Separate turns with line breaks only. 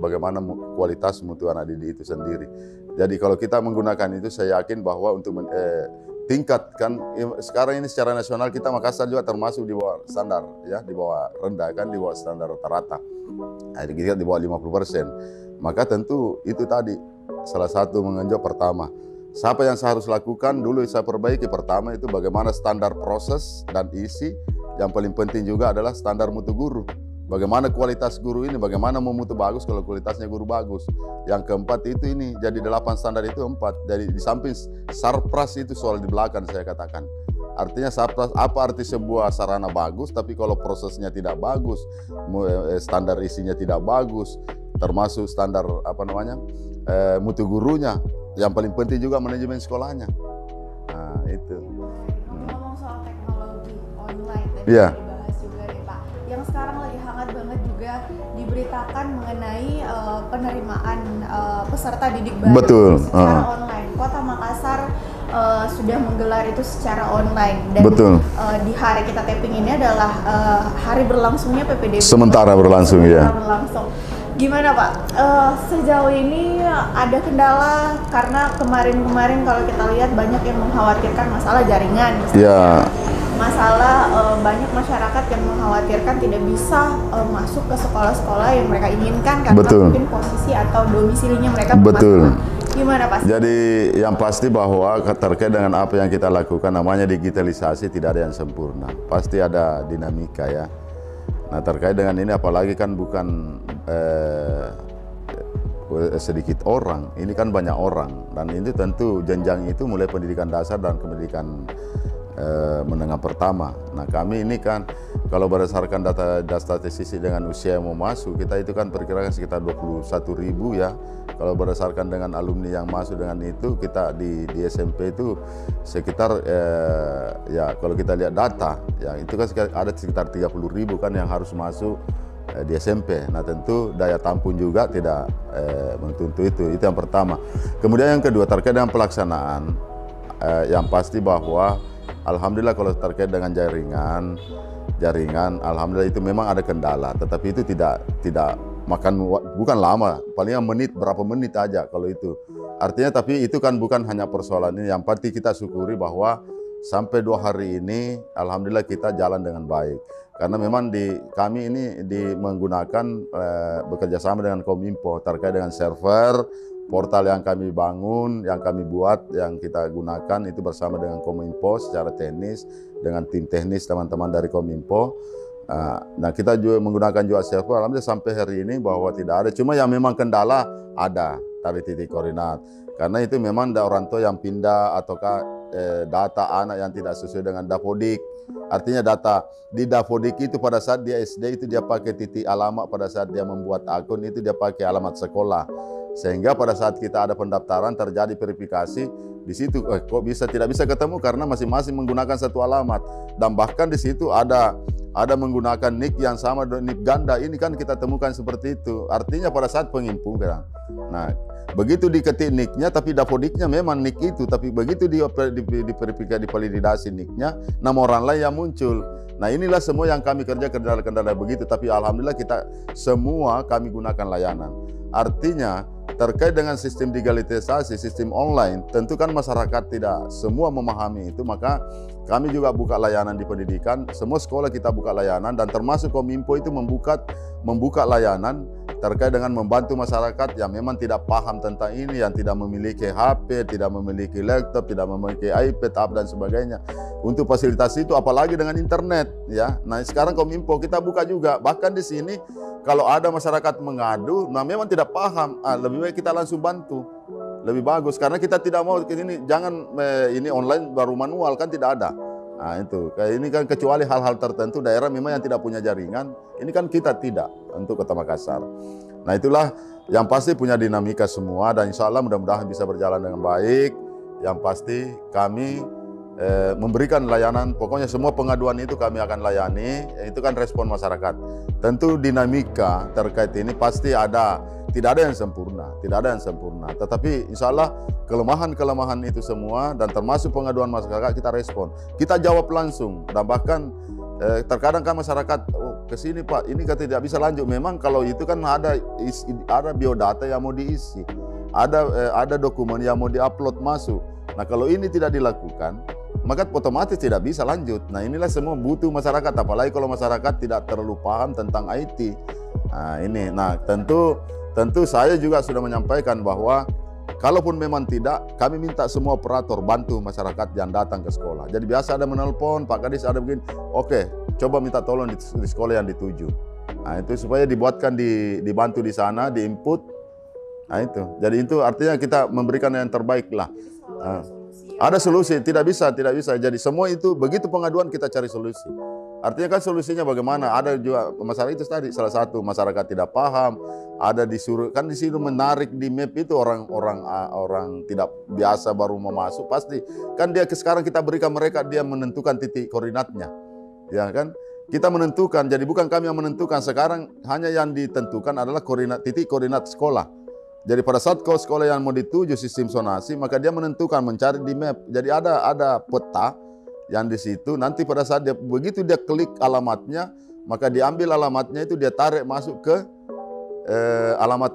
bagaimana kualitas mutu anak didik itu sendiri. Jadi kalau kita menggunakan itu, saya yakin bahwa untuk tingkatkan sekarang ini secara nasional kita Makassar juga termasuk di bawah standar, ya, di bawah rendah, kan di bawah standar rata-rata. Jadi kita di bawah 50%. Maka tentu itu tadi salah satu mengenjot pertama. Siapa yang saya harus lakukan dulu saya perbaiki. Pertama itu bagaimana standar proses dan isi. Yang paling penting juga adalah standar mutu guru. Bagaimana kualitas guru ini, bagaimana mau mutu bagus kalau kualitasnya guru bagus. Yang keempat itu ini, jadi 8 standar itu 4. Jadi di samping sarpras itu soal di belakang saya katakan. Artinya sarpras, apa arti sebuah sarana bagus, tapi kalau prosesnya tidak bagus, standar isinya tidak bagus, termasuk standar mutu gurunya. Yang paling penting juga manajemen sekolahnya. Nah itu.
Ngomong soal teknologi online tadi
Iya.
dibahas juga nih Pak. Yang sekarang lagi hangat banget juga diberitakan mengenai penerimaan peserta didik baru.
Betul.
Secara online. Kota Makassar sudah menggelar itu secara online dan
Betul.
Di hari kita taping ini adalah hari berlangsungnya PPDB.
Sementara berlangsung, ya.
Berlangsung. Gimana Pak? Sejauh ini ada kendala karena kemarin kalau kita lihat banyak yang mengkhawatirkan masalah jaringan.
Ya.
Masalah banyak masyarakat yang mengkhawatirkan tidak bisa masuk ke sekolah-sekolah yang mereka inginkan karena mungkin posisi atau domisilinya mereka bermasalah. Gimana Pak?
Jadi yang pasti bahwa terkait dengan apa yang kita lakukan namanya digitalisasi, tidak ada yang sempurna. Pasti ada dinamika, ya. Nah terkait dengan ini apalagi kan bukan sedikit orang, ini kan banyak orang, dan ini tentu jenjang itu mulai pendidikan dasar dan pendidikan menengah pertama. Nah kami ini kan kalau berdasarkan data statistik dengan usia yang mau masuk, kita itu kan perkirakan sekitar 21.000, ya. Kalau berdasarkan dengan alumni yang masuk dengan itu, kita di SMP itu sekitar ya kalau kita lihat data, ya itu kan ada sekitar 30.000 kan yang harus masuk di SMP. Nah tentu daya tampung juga tidak menentu itu yang pertama. Kemudian yang kedua terkait dengan pelaksanaan, yang pasti bahwa alhamdulillah kalau terkait dengan jaringan alhamdulillah itu memang ada kendala, tetapi itu tidak bukan lama, paling berapa menit aja kalau itu. Artinya tapi itu kan bukan hanya persoalan ini, yang pasti kita syukuri bahwa sampai 2 hari ini alhamdulillah kita jalan dengan baik. Karena memang kami ini menggunakan bekerja sama dengan Kominfo terkait dengan server, portal yang kami bangun, yang kami buat, yang kita gunakan itu bersama dengan Kominfo secara teknis, dengan tim teknis teman-teman dari Kominfo. Nah kita juga menggunakan juga server, alhamdulillah sampai hari ini bahwa tidak ada. Cuma yang memang kendala ada dari titik koordinat. Karena itu memang ada orang tua yang pindah ataukah data anak yang tidak sesuai dengan Dapodik. Artinya data di Dapodik itu pada saat dia SD itu dia pakai titik alamat, pada saat dia membuat akun itu dia pakai alamat sekolah. Sehingga pada saat kita ada pendaftaran terjadi verifikasi di situ kok tidak bisa ketemu karena masing-masing menggunakan satu alamat, dan bahkan di situ ada menggunakan nick yang sama, nick ganda. Ini kan kita temukan seperti itu. Artinya pada saat pengimpunan, nah begitu diketik nicknya tapi Dapodiknya memang nick itu, tapi begitu diverifikasi, divalidasi nicknya, nama orang lain yang muncul. Nah inilah semua yang kami kerja kendala-kendala begitu, tapi alhamdulillah kita semua kami gunakan layanan. Artinya terkait dengan sistem digitalisasi, sistem online, tentu kan masyarakat tidak semua memahami itu, maka kami juga buka layanan di pendidikan, semua sekolah kita buka layanan, dan termasuk Kominfo itu membuka layanan terkait dengan membantu masyarakat yang memang tidak paham tentang ini, yang tidak memiliki HP, tidak memiliki laptop, tidak memiliki iPad, dan sebagainya. Untuk fasilitas itu apalagi dengan internet, ya. Nah sekarang Kominfo kita buka juga, bahkan di sini kalau ada masyarakat mengadu, nah memang tidak paham, lebih baik kita langsung bantu, lebih bagus, karena kita tidak mau ini jangan ini online baru manual, kan tidak ada. Nah itu, kayak ini kan kecuali hal-hal tertentu daerah memang yang tidak punya jaringan, ini kan kita tidak untuk Kota Makassar. Nah itulah yang pasti punya dinamika semua, dan insya Allah mudah-mudahan bisa berjalan dengan baik. Yang pasti kami memberikan layanan, pokoknya semua pengaduan itu kami akan layani, itu kan respon masyarakat. Tentu dinamika terkait ini pasti ada, tidak ada yang sempurna, tetapi insya Allah kelemahan-kelemahan itu semua dan termasuk pengaduan masyarakat kita respon, kita jawab langsung, dan bahkan terkadang kan masyarakat ke sini Pak, ini kan tidak bisa lanjut. Memang kalau itu kan ada biodata yang mau diisi, ada dokumen yang mau diupload masuk. Nah kalau ini tidak dilakukan, maka otomatis tidak bisa lanjut. Nah inilah semua butuh masyarakat, apalagi kalau masyarakat tidak terlalu paham tentang IT. Nah ini, tentu saya juga sudah menyampaikan bahwa kalaupun memang tidak, kami minta semua operator bantu masyarakat yang datang ke sekolah. Jadi biasa ada menelpon, Pak Kadis ada begini, oke, coba minta tolong di sekolah yang dituju. Nah itu supaya dibuatkan, dibantu di sana, diinput. Nah itu, jadi itu artinya kita memberikan yang terbaik lah. Ada solusi, tidak bisa. Jadi semua itu, begitu pengaduan kita cari solusi. Artinya kan solusinya bagaimana? Ada juga masalah itu tadi, salah satu masyarakat tidak paham, ada disuruh, kan disuruh menarik di map itu orang tidak biasa baru mau masuk, pasti kan dia sekarang kita berikan mereka, dia menentukan titik koordinatnya, ya kan? Kita menentukan, jadi bukan kami yang menentukan. Sekarang hanya yang ditentukan adalah titik koordinat sekolah. Jadi pada saat sekolah yang mau dituju sistem zonasi, maka dia menentukan, mencari di map. Jadi ada peta yang di situ, nanti pada saat begitu dia klik alamatnya, maka diambil alamatnya itu, dia tarik masuk ke alamat